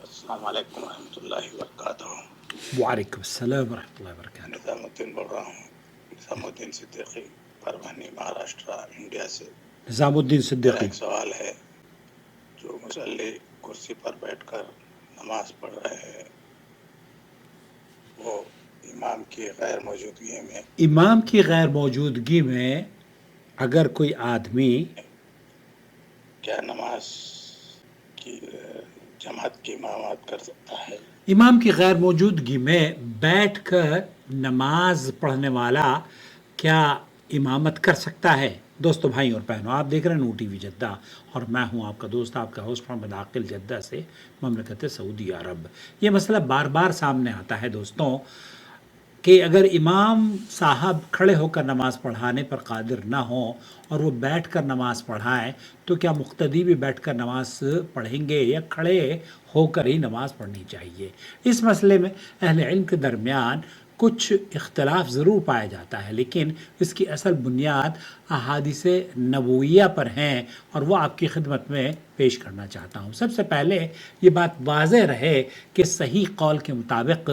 السلام علیکم ورحمۃ اللہ وبرکاتہ۔ وعلیکم السلام ورحمۃ اللہ وبرکاتہ۔ نظام الدین بول رہا ہوں، نظام الدین صدیقی، پروانی، مہاراشٹرا، انڈیا سے۔ نظام الدین میرا صدیقی، ایک سوال ہے، جو مصلی کرسی پر بیٹھ کر نماز پڑھ رہے ہیں، وہ امام کی غیر موجودگی میں امام کی غیر موجودگی میں اگر کوئی آدمی کیا نماز کی جماعت کی امامت کر سکتا ہے؟ امام کی غیر موجودگی میں بیٹھ کر نماز پڑھنے والا کیا امامت کر سکتا ہے؟ دوستو، بھائی اور بہنوں، آپ دیکھ رہے ہیں نو ٹی وی جدہ اور میں ہوں آپ کا دوست، آپ کا ہوسٹ محمد عاقل، جدہ سے، مملکت سعودی عرب۔ یہ مسئلہ بار بار سامنے آتا ہے دوستوں کہ اگر امام صاحب کھڑے ہو کر نماز پڑھانے پر قادر نہ ہوں اور وہ بیٹھ کر نماز پڑھائیں تو کیا مقتدی بھی بیٹھ کر نماز پڑھیں گے یا کھڑے ہو کر ہی نماز پڑھنی چاہیے؟ اس مسئلے میں اہل علم کے درمیان کچھ اختلاف ضرور پایا جاتا ہے، لیکن اس کی اصل بنیاد احادیث نبویہ پر ہیں اور وہ آپ کی خدمت میں پیش کرنا چاہتا ہوں۔ سب سے پہلے یہ بات واضح رہے کہ صحیح قول کے مطابق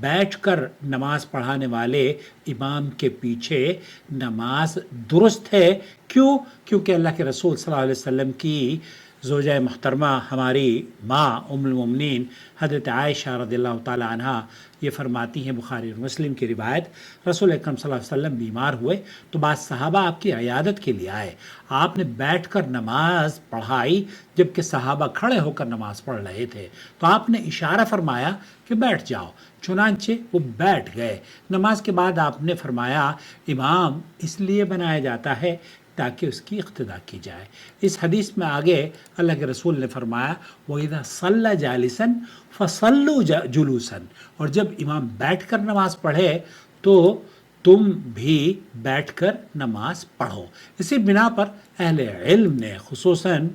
بیٹھ کر نماز پڑھانے والے امام کے پیچھے نماز درست ہے۔ کیوں؟ کیونکہ اللہ کے رسول صلی اللہ علیہ وسلم کی زوجہ محترمہ، ہماری ماں ام المومنین حضرت عائشہ رضی اللہ تعالی عنہ یہ فرماتی ہیں، بخاری اور مسلم کی روایت، رسول اکرم صلی اللہ علیہ وسلم بیمار ہوئے تو بعض صحابہ آپ کی عیادت کے لیے آئے، آپ نے بیٹھ کر نماز پڑھائی جبکہ صحابہ کھڑے ہو کر نماز پڑھ رہے تھے، تو آپ نے اشارہ فرمایا کہ بیٹھ جاؤ، چنانچہ وہ بیٹھ گئے۔ نماز کے بعد آپ نے فرمایا امام اس لیے بنایا جاتا ہے تاکہ اس کی اقتداء کی جائے۔ اس حدیث میں آگے اللہ کے رسول نے فرمایا وَإِذَا صَلَّى جَالِسًا فَصَلُّوا جُلُوسًا، اور جب امام بیٹھ کر نماز پڑھے تو تم بھی بیٹھ کر نماز پڑھو۔ اسی بنا پر اہل علم نے، خصوصاً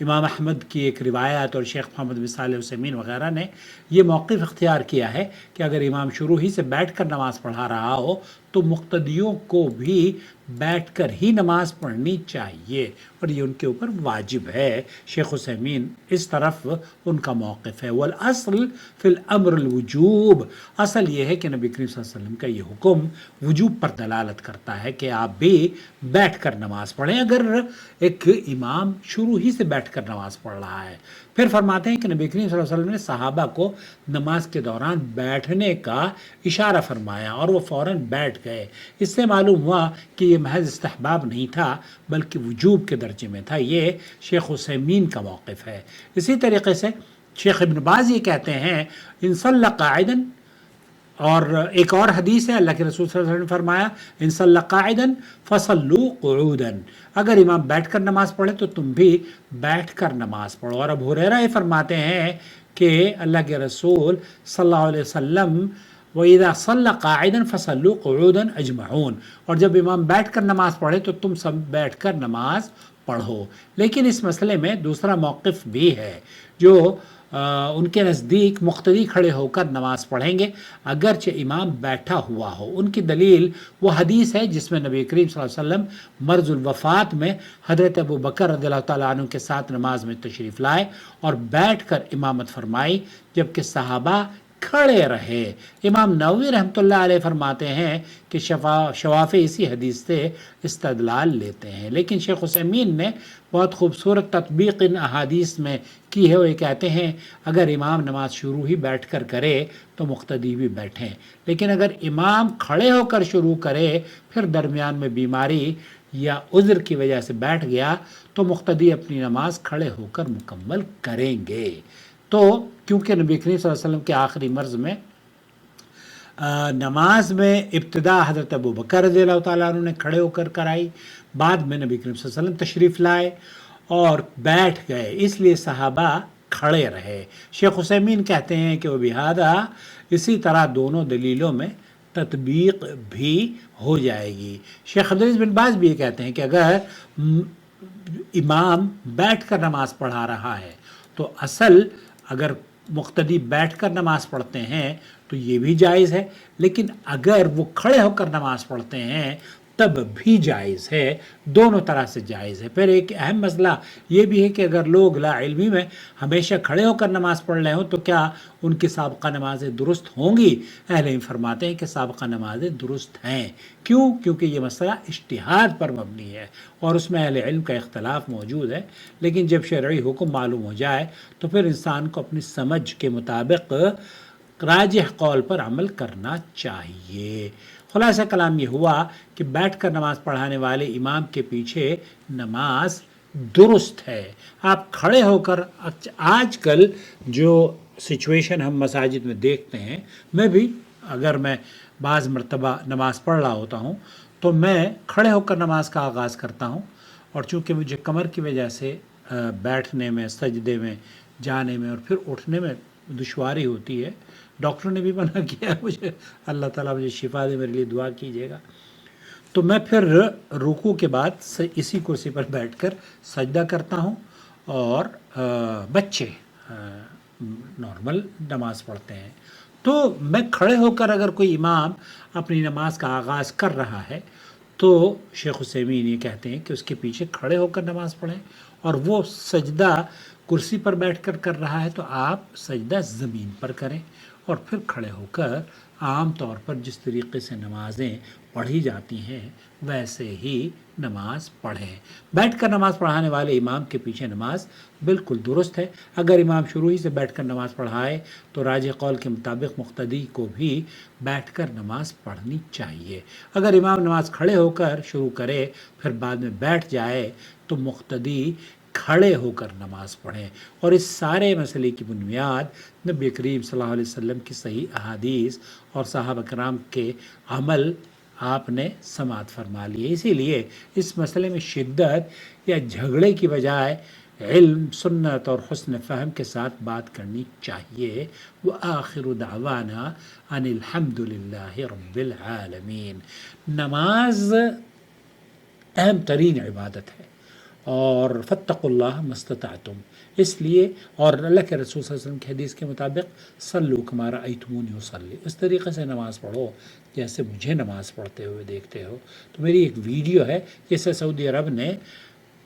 امام احمد کی ایک روایت اور شیخ محمد بن صالح العثیمین وغیرہ نے یہ موقف اختیار کیا ہے کہ اگر امام شروع ہی سے بیٹھ کر نماز پڑھا رہا ہو تو مقتدیوں کو بھی بیٹھ کر ہی نماز پڑھنی چاہیے اور یہ ان کے اوپر واجب ہے۔ شیخ عثیمین اس طرف ان کا موقف ہے۔ والاصل فی الامر الوجوب، اصل یہ ہے کہ نبی کریم صلی اللہ علیہ وسلم کا یہ حکم وجوب پر دلالت کرتا ہے کہ آپ بھی بیٹھ کر نماز پڑھیں اگر ایک امام شروع ہی سے بیٹھ کر نماز پڑھ رہا ہے۔ پھر فرماتے ہیں کہ نبی کریم صلی اللہ علیہ وسلم نے صحابہ کو نماز کے دوران بیٹھنے کا اشارہ فرمایا اور وہ فوراً بیٹھ گئے۔ اس سے معلوم ہوا کہ یہ محض استحباب نہیں تھا بلکہ وجوب کے درجے میں تھا۔ یہ شیخ عثیمین کا موقف ہے۔ اسی طریقے سے شیخ ابن باز یہ کہتے ہیں ان صلی قاعدا، اور ایک اور حدیث ہے اللہ کے رسول صلی اللہ علیہ وسلم نے فرمایا ان صلی قاعدا فصلوا قعودا، اگر امام بیٹھ کر نماز پڑھے تو تم بھی بیٹھ کر نماز پڑھو۔ اور ابو ہریرہ یہ فرماتے ہیں کہ اللہ کے رسول صلی اللہ علیہ وسلم وَإِذَا صَلَّ قَاعِدًا فَصَلُّوا قُعُودًا أَجْمَعُونَ، اور جب امام بیٹھ کر نماز پڑھے تو تم سب بیٹھ کر نماز پڑھو۔ لیکن اس مسئلے میں دوسرا موقف بھی ہے جو ان کے نزدیک مقتدی کھڑے ہو کر نماز پڑھیں گے اگرچہ امام بیٹھا ہوا ہو۔ ان کی دلیل وہ حدیث ہے جس میں نبی کریم صلی اللہ علیہ وسلم مرض الوفات میں حضرت ابو بکر رضی اللہ تعالیٰ عنہ کے ساتھ نماز میں تشریف لائے اور بیٹھ کر امامت فرمائی جبکہ صحابہ کھڑے رہے۔ امام نووی رحمۃ اللہ علیہ فرماتے ہیں کہ شوافی اسی حدیث سے استدلال لیتے ہیں، لیکن شیخ عثیمین نے بہت خوبصورت تطبیق ان احادیث میں کی ہے۔ وہ یہ کہتے ہیں اگر امام نماز شروع ہی بیٹھ کر کرے تو مقتدی بھی بیٹھیں، لیکن اگر امام کھڑے ہو کر شروع کرے پھر درمیان میں بیماری یا عذر کی وجہ سے بیٹھ گیا تو مقتدی اپنی نماز کھڑے ہو کر مکمل کریں گے۔ تو کیونکہ نبی کریم صلی اللہ علیہ وسلم کے آخری مرض میں نماز میں ابتدا حضرت ابو بکر رضی اللہ تعالیٰ عنہ نے کھڑے ہو کر کرائی، بعد میں نبی کریم صلی اللہ علیہ وسلم تشریف لائے اور بیٹھ گئے، اس لیے صحابہ کھڑے رہے۔ شیخ عثیمین کہتے ہیں کہ وہ بہذا اسی طرح دونوں دلیلوں میں تطبیق بھی ہو جائے گی۔ شیخ عبدالعزیز بن باز بھی یہ کہتے ہیں کہ اگر امام بیٹھ کر نماز پڑھا رہا ہے تو اصل اگر مقتدی بیٹھ کر نماز پڑھتے ہیں تو یہ بھی جائز ہے، لیکن اگر وہ کھڑے ہو کر نماز پڑھتے ہیں تب بھی جائز ہے، دونوں طرح سے جائز ہے۔ پھر ایک اہم مسئلہ یہ بھی ہے کہ اگر لوگ لا علمی میں ہمیشہ کھڑے ہو کر نماز پڑھ رہے ہوں تو کیا ان کی سابقہ نمازیں درست ہوں گی؟ اہل علم فرماتے ہیں کہ سابقہ نمازیں درست ہیں۔ کیوں؟ کیونکہ یہ مسئلہ اجتہاد پر مبنی ہے اور اس میں اہل علم کا اختلاف موجود ہے، لیکن جب شرعی حکم معلوم ہو جائے تو پھر انسان کو اپنی سمجھ کے مطابق راجح قول پر عمل کرنا چاہیے۔ خلاصہ کلام یہ ہوا کہ بیٹھ کر نماز پڑھانے والے امام کے پیچھے نماز درست ہے۔ آپ کھڑے ہو کر، آج کل جو سچویشن ہم مساجد میں دیکھتے ہیں، میں بھی اگر میں بعض مرتبہ نماز پڑھ رہا ہوتا ہوں تو میں کھڑے ہو کر نماز کا آغاز کرتا ہوں، اور چونکہ مجھے کمر کی وجہ سے بیٹھنے میں، سجدے میں جانے میں اور پھر اٹھنے میں دشواری ہوتی ہے، ڈاکٹر نے بھی منع کیا ہے مجھے، اللہ تعالیٰ مجھے شفا دے، میرے لیے دعا کیجیے گا، تو میں پھر رکوع کے بعد اسی کرسی پر بیٹھ کر سجدہ کرتا ہوں، اور بچے نارمل نماز پڑھتے ہیں۔ تو میں کھڑے ہو کر اگر کوئی امام اپنی نماز کا آغاز کر رہا ہے تو شیخ عثیمین یہ کہتے ہیں کہ اس کے پیچھے کھڑے ہو کر نماز پڑھیں، اور وہ سجدہ کرسی پر بیٹھ کر کر رہا ہے تو آپ سجدہ زمین پر کریں، اور پھر کھڑے ہو کر عام طور پر جس طریقے سے نمازیں پڑھی جاتی ہیں ویسے ہی نماز پڑھیں۔ بیٹھ کر نماز پڑھانے والے امام کے پیچھے نماز بالکل درست ہے۔ اگر امام شروع ہی سے بیٹھ کر نماز پڑھائے تو راجح قول کے مطابق مقتدی کو بھی بیٹھ کر نماز پڑھنی چاہیے۔ اگر امام نماز کھڑے ہو کر شروع کرے پھر بعد میں بیٹھ جائے تو مقتدی کھڑے ہو کر نماز پڑھیں، اور اس سارے مسئلے کی بنیاد نبی کریم صلی اللہ علیہ وسلم کی صحیح احادیث اور صحابہ کرام کے عمل آپ نے سماعت فرما لی ہے۔ اسی لیے اس مسئلے میں شدت یا جھگڑے کی بجائے علم، سنت اور حسن فہم کے ساتھ بات کرنی چاہیے۔ وآخر دعوانا ان الحمد للہ رب العالمین۔ نماز اہم ترین عبادت ہے، اور فاتقوا اللہ ما استطعتم، اس لیے، اور اللہ کے رسول صلی اللہ علیہ وسلم کی حدیث کے مطابق صلوا کما رأیتمونی اصلی، اس طریقے سے نماز پڑھو جیسے مجھے نماز پڑھتے ہوئے دیکھتے ہو۔ تو میری ایک ویڈیو ہے جسے سعودی عرب نے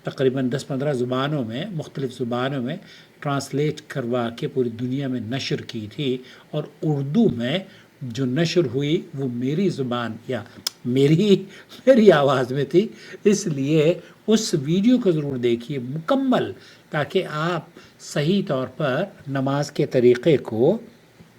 تقریباً 10-15 زبانوں میں، مختلف زبانوں میں ٹرانسلیٹ کروا کے پوری دنیا میں نشر کی تھی، اور اردو میں جو نشر ہوئی وہ میری زبان یا میری آواز میں تھی، اس لیے اس ویڈیو کو ضرور دیکھیے مکمل، تاکہ آپ صحیح طور پر نماز کے طریقے کو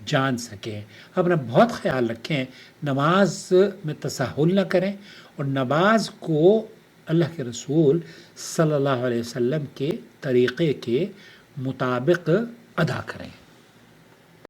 جان سکیں۔ اپنا بہت خیال رکھیں، نماز میں تساہل نہ کریں، اور نماز کو اللہ کے رسول صلی اللہ علیہ وسلم کے طریقے کے مطابق ادا کریں۔